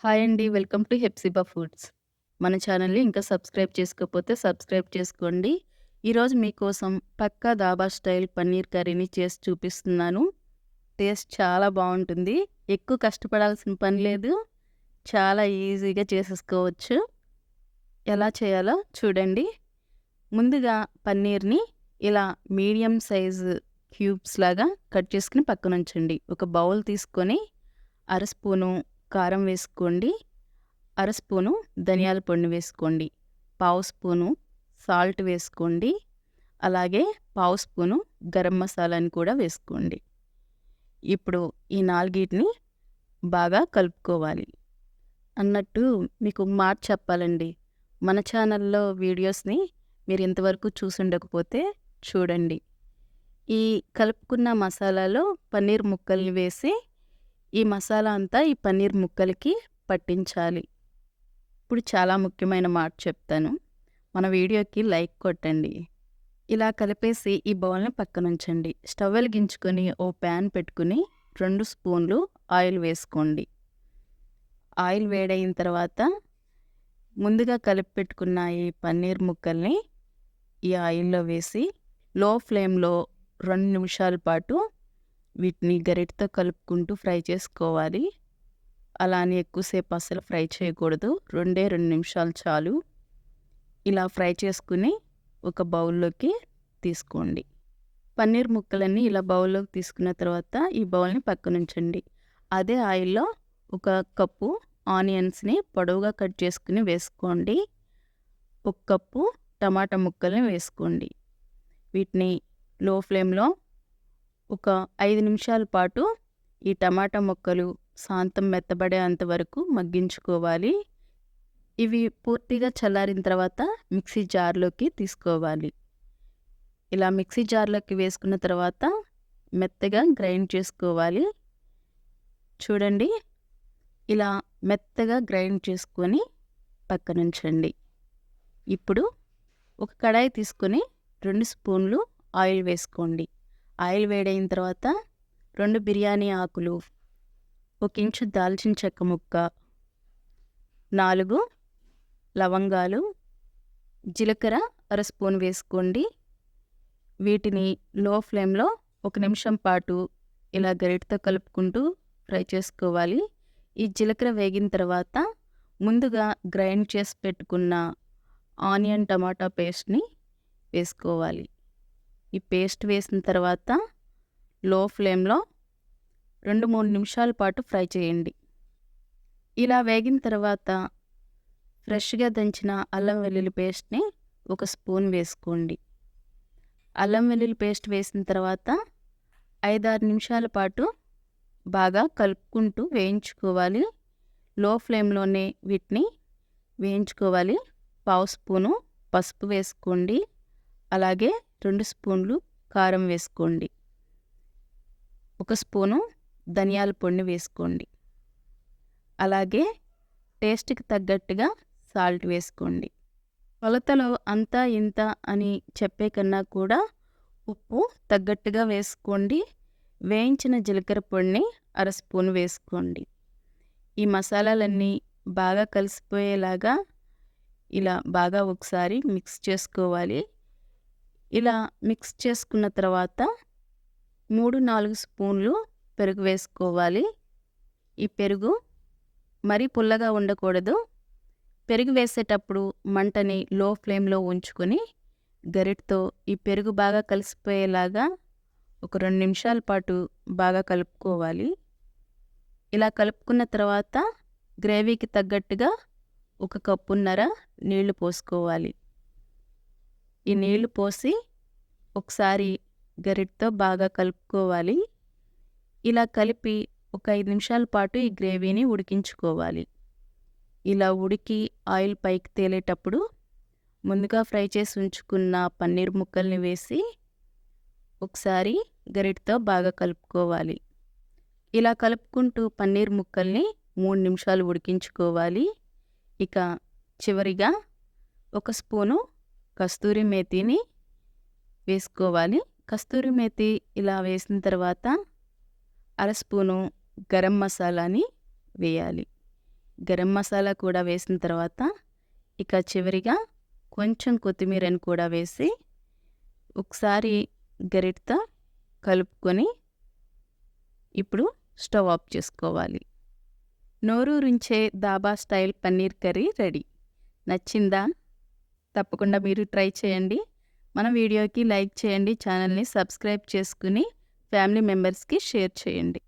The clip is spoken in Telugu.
హాయ్ అండి. Welcome to Hepsiba foods. మన ఛానల్‌ని ఇంకా సబ్స్క్రైబ్ చేసుకోకపోతే సబ్స్క్రైబ్ చేసుకోండి. ఈరోజు మీకోసం పక్కా ధాబా స్టైల్ పన్నీర్ కర్రీని చేసి చూపిస్తున్నాను. టేస్ట్ చాలా బావుంటుంది. ఎక్కువ కష్టపడాల్సిన పని లేదు. చాలా ఈజీగా చేసేసుకోవచ్చు. ఎలా చేయాలో చూడండి. ముందుగా పన్నీర్‌ని ఇలా మీడియం సైజు క్యూబ్స్ లాగా కట్ చేసుకొని పక్కనుంచండి. ఒక బౌల్ తీసుకొని అర స్పూను కారం వేసుకోండి. అర స్పూను ధనియాల పొడిని వేసుకోండి. పావు స్పూను సాల్ట్ వేసుకోండి. అలాగే పావు స్పూను గరం మసాలాని కూడా వేసుకోండి. ఇప్పుడు ఈ నాలుగిటిని బాగా కలుపుకోవాలి. అన్నట్టు మీకు మాట చెప్పాలండి. మన ఛానల్‌లో వీడియోస్‌ని మీరు ఇంతవరకు చూసుండకపోతే చూడండి. ఈ కలుపుకున్న మసాలాలో పన్నీర్ ముక్కల్ని వేసి ఈ మసాలా అంతా ఈ పన్నీర్ ముక్కలకి పట్టించాలి. ఇప్పుడు చాలా ముఖ్యమైన మాట చెప్తాను. మన వీడియోకి లైక్ కొట్టండి. ఇలా కలిపేసి ఈ బౌల్‌ని పక్కనుంచండి. స్టవ్ వెలిగించుకొని ఓ ప్యాన్ పెట్టుకుని 2 స్పూన్లు ఆయిల్ వేసుకోండి. ఆయిల్ వేడయిన తర్వాత ముందుగా కలిపి పెట్టుకున్న ఈ పన్నీర్ ముక్కల్ని ఈ ఆయిల్‌లో వేసి లో ఫ్లేమ్‌లో 2 నిమిషాల పాటు వీటిని గరిటెతో కలుపుకుంటూ ఫ్రై చేసుకోవాలి. అలా అని ఎక్కువసేపు అస్సలు ఫ్రై చేయకూడదు. 2 నిమిషాలు చాలు. ఇలా ఫ్రై చేసుకుని ఒక బౌల్‌లోకి తీసుకోండి. పన్నీర్ ముక్కలన్నీ ఇలా బౌల్‌లోకి తీసుకున్న తర్వాత ఈ బౌల్‌ని పక్కనుంచండి. అదే ఆయిల్‌లో ఒక కప్పు ఆనియన్స్‌ని పొడవుగా కట్ చేసుకుని వేసుకోండి. ఒక కప్పు టమాటా ముక్కల్ని వేసుకోండి. వీటిని లో ఫ్లేమ్‌లో ఒక 5 నిమిషాల పాటు ఈ టమాటా ముక్కలు సాంతం మెత్తబడేంత వరకు మగ్గించుకోవాలి. ఇవి పూర్తిగా చల్లారిన తర్వాత మిక్సీ జార్‌లోకి తీసుకోవాలి. ఇలా మిక్సీ జార్‌లోకి వేసుకున్న తర్వాత మెత్తగా గ్రైండ్ చేసుకోవాలి. చూడండి, ఇలా మెత్తగా గ్రైండ్ చేసుకొని పక్కనుంచండి. ఇప్పుడు ఒక కడాయి తీసుకొని 2 స్పూన్లు ఆయిల్ వేసుకోండి. ఆయిల్ వేడైన తర్వాత 2 బిర్యానీ ఆకులు, ఒక ఇంచు దాల్చిన చెక్క ముక్క, 4 లవంగాలు, జీలకర్ర అర స్పూన్ వేసుకోండి. వీటిని లో ఫ్లేమ్‌లో 1 నిమిషం పాటు ఇలా గరిటెతో కలుపుకుంటూ ఫ్రై చేసుకోవాలి. ఈ జీలకర్ర వేగిన తర్వాత ముందుగా గ్రైండ్ చేసి పెట్టుకున్న ఆనియన్ టమాటా పేస్ట్‌ని వేసుకోవాలి. ఈ పేస్ట్ వేసిన తర్వాత లో ఫ్లేమ్‌లో 2, 3 నిమిషాల పాటు ఫ్రై చేయండి. ఇలా వేగిన తర్వాత ఫ్రెష్‌గా దంచిన అల్లం వెల్లుల్లి పేస్ట్‌ని ఒక స్పూన్ వేసుకోండి. అల్లం వెల్లుల్లి పేస్ట్ వేసిన తర్వాత 5, 6 నిమిషాల పాటు బాగా కలుపుకుంటూ వేయించుకోవాలి. లో ఫ్లేమ్‌లోనే వీటిని వేయించుకోవాలి. పావు స్పూను పసుపు వేసుకోండి. అలాగే 2 స్పూన్లు కారం వేసుకోండి. ఒక స్పూను ధనియాల పొడిని వేసుకోండి. అలాగే టేస్ట్‌కి తగ్గట్టుగా సాల్ట్ వేసుకోండి. కొలతలో అంతా ఇంత అని చెప్పే కన్నా కూడా ఉప్పు తగ్గట్టుగా వేసుకోండి. వేయించిన జీలకర్ర పొడిని అర స్పూన్ వేసుకోండి. ఈ మసాలాలన్నీ బాగా కలిసిపోయేలాగా ఇలా బాగా ఒకసారి మిక్స్ చేసుకోవాలి. ఇలా మిక్స్ చేసుకున్న తర్వాత 3, 4 స్పూన్లు పెరుగు వేసుకోవాలి. ఈ పెరుగు మరీ పుల్లగా ఉండకూడదు. పెరుగు వేసేటప్పుడు మంటని లో ఫ్లేమ్‌లో ఉంచుకొని గరిటెతో ఈ పెరుగు బాగా కలిసిపోయేలాగా ఒక 2 నిమిషాల పాటు బాగా కలుపుకోవాలి. ఇలా కలుపుకున్న తర్వాత గ్రేవీకి తగ్గట్టుగా ఒక కప్పున్నర నీళ్లు పోసుకోవాలి. ఈ నీళ్లు పోసి ఒకసారి గరిటెతో బాగా కలుపుకోవాలి. ఇలా కలిపి ఒక 5 నిమిషాల పాటు ఈ గ్రేవీని ఉడికించుకోవాలి. ఇలా ఉడికి ఆయిల్ పైకి తేలేటప్పుడు ముందుగా ఫ్రై చేసి ఉంచుకున్న పన్నీర్ ముక్కల్ని వేసి ఒకసారి గరిటెతో బాగా కలుపుకోవాలి. ఇలా కలుపుకుంటూ పన్నీర్ ముక్కల్ని 3 నిమిషాలు ఉడికించుకోవాలి. ఇక చివరిగా ఒక స్పూను కస్తూరి మేతిని వేసుకోవాలి. కస్తూరి మేతి ఇలా వేసిన తర్వాత అర స్పూను గరం మసాలాని వేయాలి. గరం మసాలా కూడా వేసిన తర్వాత ఇక చివరిగా కొంచెం కొత్తిమీరని కూడా వేసి ఒకసారి గరిటతో కలుపుకొని ఇప్పుడు స్టవ్ ఆఫ్ చేసుకోవాలి. నోరూరించే dhaba style paneer curry ready. నచ్చిందా? తప్పకుండా మీరు ట్రై చేయండి. మన వీడియోకి లైక్ చేయండి, ఛానల్ని సబ్స్క్రైబ్ చేసుకుని ఫ్యామిలీ మెంబర్స్కి షేర్ చేయండి.